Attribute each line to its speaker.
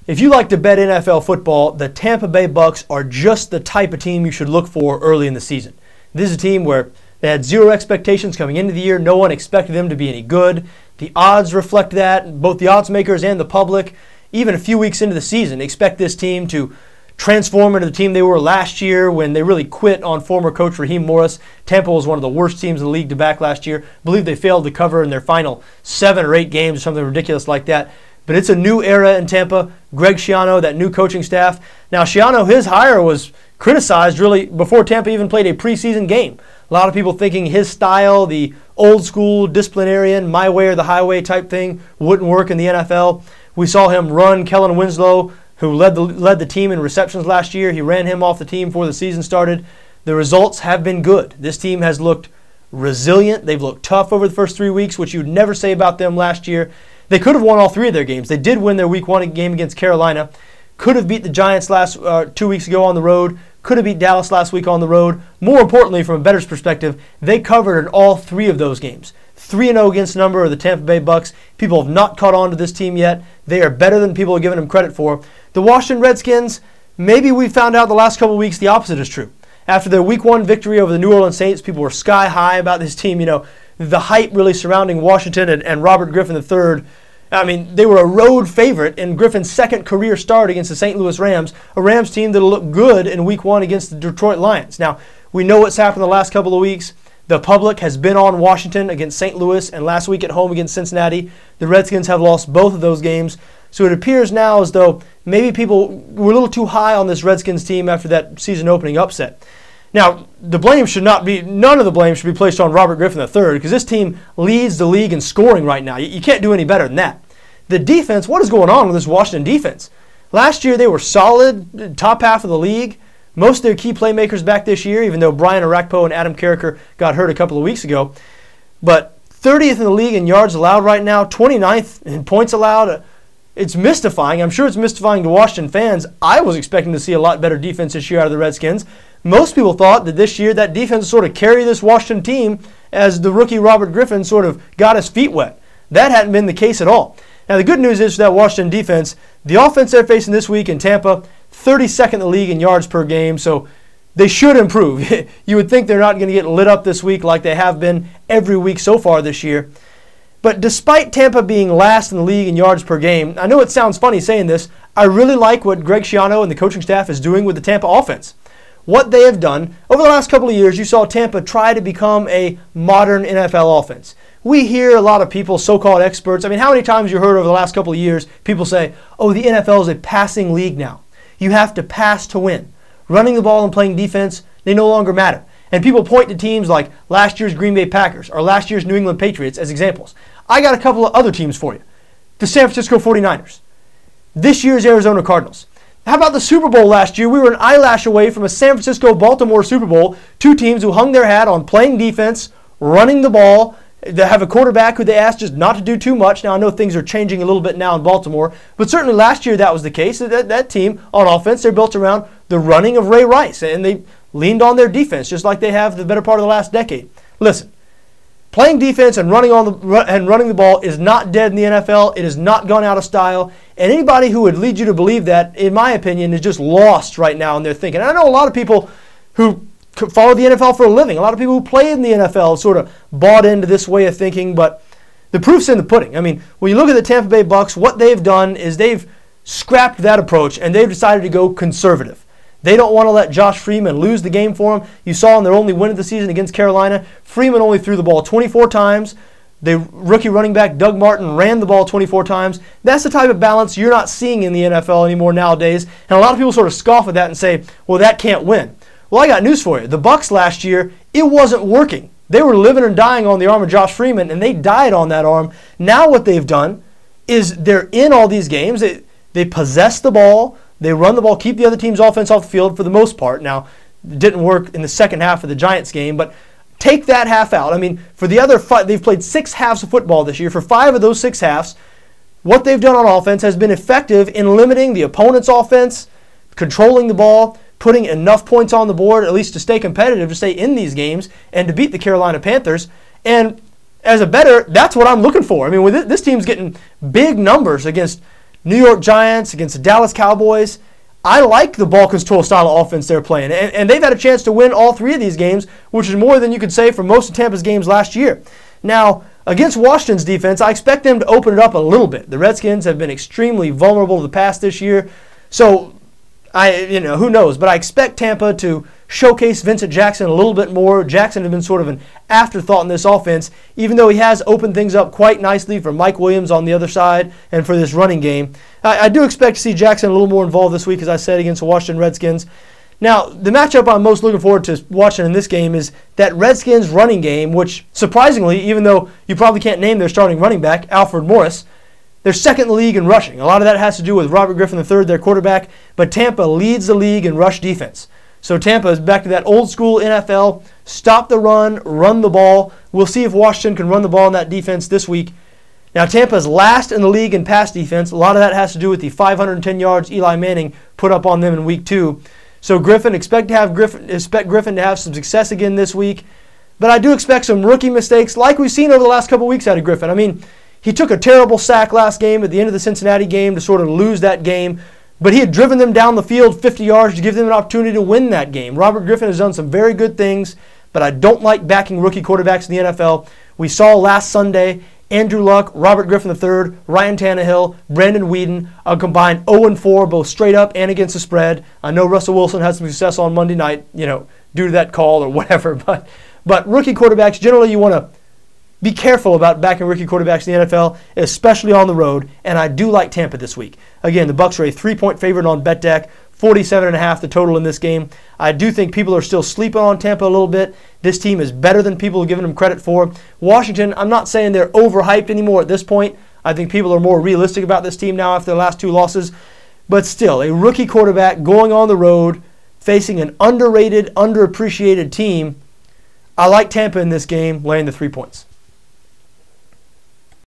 Speaker 1: If you like to bet NFL football, the Tampa Bay Bucs are just the type of team you should look for early in the season. This is a team where they had zero expectations coming into the year. No one expected them to be any good. The odds reflect that. Both the odds makers and the public, even a few weeks into the season, expect this team to transform into the team they were last year when they really quit on former coach Raheem Morris. Tampa was one of the worst teams in the league to back last year. I believe they failed to cover in their final 7 or 8 games or something ridiculous like that. But it's a new era in Tampa. Greg Schiano, that new coaching staff. Now, Schiano, his hire was criticized really before Tampa even played a preseason game. A lot of people thinking his style, the old school disciplinarian, my way or the highway type thing, wouldn't work in the NFL. We saw him run Kellen Winslow, who led the team in receptions last year. He ran him off the team before the season started. The results have been good. This team has looked resilient. They've looked tough over the first 3 weeks, which you'd never say about them last year. They could have won all 3 of their games. They did win their Week 1 game against Carolina. Could have beat the Giants 2 weeks ago on the road. Could have beat Dallas last week on the road. More importantly, from a bettor's perspective, they covered in all 3 of those games. 3-0 against the number of the Tampa Bay Bucs. People have not caught on to this team yet. They are better than people are giving them credit for. The Washington Redskins, maybe we found out the last couple of weeks the opposite is true. After their Week 1 victory over the New Orleans Saints, people were sky high about this team. You know, the hype really surrounding Washington and Robert Griffin III. I mean, they were a road favorite in Griffin's second career start against the St. Louis Rams, a Rams team that will look good in Week 1 against the Detroit Lions. Now, we know what's happened the last couple of weeks. The public has been on Washington against St. Louis and last week at home against Cincinnati. The Redskins have lost both of those games. So it appears now as though maybe people were a little too high on this Redskins team after that season opening upset. Now, none of the blame should be placed on Robert Griffin III because this team leads the league in scoring right now. You can't do any better than that. The defense, what is going on with this Washington defense? Last year they were solid, top half of the league. Most of their key playmakers back this year, even though Brian Orakpo and Adam Carricker got hurt a couple of weeks ago. But 30th in the league in yards allowed right now, 29th in points allowed. It's mystifying. I'm sure it's mystifying to Washington fans. I was expecting to see a lot better defense this year out of the Redskins. Most people thought that this year that defense would sort of carry this Washington team as the rookie Robert Griffin sort of got his feet wet. That hadn't been the case at all. Now the good news is for that Washington defense, the offense they're facing this week in Tampa, 32nd in the league in yards per game, so they should improve. You would think they're not going to get lit up this week like they have been every week so far this year. But despite Tampa being last in the league in yards per game, I know it sounds funny saying this, I really like what Greg Schiano and the coaching staff is doing with the Tampa offense. What they have done, over the last couple of years, you saw Tampa try to become a modern NFL offense. We hear a lot of people, so-called experts, I mean, how many times you heard over the last couple of years, people say, oh, the NFL is a passing league now. You have to pass to win. Running the ball and playing defense, they no longer matter. And people point to teams like last year's Green Bay Packers or last year's New England Patriots as examples. I got a couple of other teams for you. The San Francisco 49ers. This year's Arizona Cardinals. How about the Super Bowl last year? We were an eyelash away from a San Francisco-Baltimore Super Bowl. 2 teams who hung their hat on playing defense, running the ball. They have a quarterback who they asked just not to do too much. Now, I know things are changing a little bit now in Baltimore, but certainly last year that was the case. That team on offense, they're built around the running of Ray Rice, and they leaned on their defense just like they have the better part of the last decade. Listen, playing defense and running the ball is not dead in the NFL. It has not gone out of style. And anybody who would lead you to believe that, in my opinion, is just lost right now in their thinking. And I know a lot of people who follow the NFL for a living. A lot of people who play in the NFL sort of bought into this way of thinking, but the proof's in the pudding. I mean, when you look at the Tampa Bay Bucs, what they've done is they've scrapped that approach and they've decided to go conservative. They don't want to let Josh Freeman lose the game for them. You saw in their only win of the season against Carolina, Freeman only threw the ball 24 times. The rookie running back Doug Martin ran the ball 24 times. That's the type of balance you're not seeing in the NFL anymore nowadays. And a lot of people sort of scoff at that and say, well, that can't win. Well, I got news for you. The Bucs last year, it wasn't working. They were living and dying on the arm of Josh Freeman, and they died on that arm. Now what they've done is they're in all these games. They possess the ball. They run the ball, keep the other team's offense off the field for the most part. Now, it didn't work in the second half of the Giants game, but take that half out. I mean, for the other 5, they've played 6 halves of football this year. For 5 of those 6 halves, what they've done on offense has been effective in limiting the opponent's offense, controlling the ball, putting enough points on the board, at least to stay competitive, to stay in these games, and to beat the Carolina Panthers. And as a bettor, that's what I'm looking for. I mean, this team's getting big numbers against New York Giants, against the Dallas Cowboys. I like the ball control style of offense they're playing, and they've had a chance to win all 3 of these games, which is more than you could say for most of Tampa's games last year. Now, against Washington's defense, I expect them to open it up a little bit. The Redskins have been extremely vulnerable to the pass this year, so who knows? But I expect Tampa to showcase Vincent Jackson a little bit more. Jackson has been sort of an afterthought in this offense, even though he has opened things up quite nicely for Mike Williams on the other side and for this running game. I do expect to see Jackson a little more involved this week, as I said, against the Washington Redskins. Now, the matchup I'm most looking forward to watching in this game is that Redskins running game, which surprisingly, even though you probably can't name their starting running back, Alfred Morris, they're second in the league in rushing. A lot of that has to do with Robert Griffin III, their quarterback, but Tampa leads the league in rush defense. So Tampa is back to that old school NFL, stop the run the ball. We'll see if Washington can run the ball in that defense this week. Now, Tampa is last in the league in pass defense. A lot of that has to do with the 510 yards Eli Manning put up on them in week 2. So expect Griffin to have some success again this week. But I do expect some rookie mistakes like we've seen over the last couple weeks out of Griffin. I mean, he took a terrible sack last game at the end of the Cincinnati game to sort of lose that game. But he had driven them down the field 50 yards to give them an opportunity to win that game. Robert Griffin has done some very good things, but I don't like backing rookie quarterbacks in the NFL. We saw last Sunday Andrew Luck, Robert Griffin III, Ryan Tannehill, Brandon Whedon, a combined 0-4, both straight up and against the spread. I know Russell Wilson had some success on Monday night, due to that call or whatever. But rookie quarterbacks, generally you want to be careful about backing rookie quarterbacks in the NFL, especially on the road, and I do like Tampa this week. Again, the Bucs are a 3-point favorite on BETDAQ, 47.5 the total in this game. I do think people are still sleeping on Tampa a little bit. This team is better than people are giving them credit for. Washington, I'm not saying they're overhyped anymore at this point. I think people are more realistic about this team now after the last 2 losses. But still, a rookie quarterback going on the road, facing an underrated, underappreciated team. I like Tampa in this game, laying the 3 points.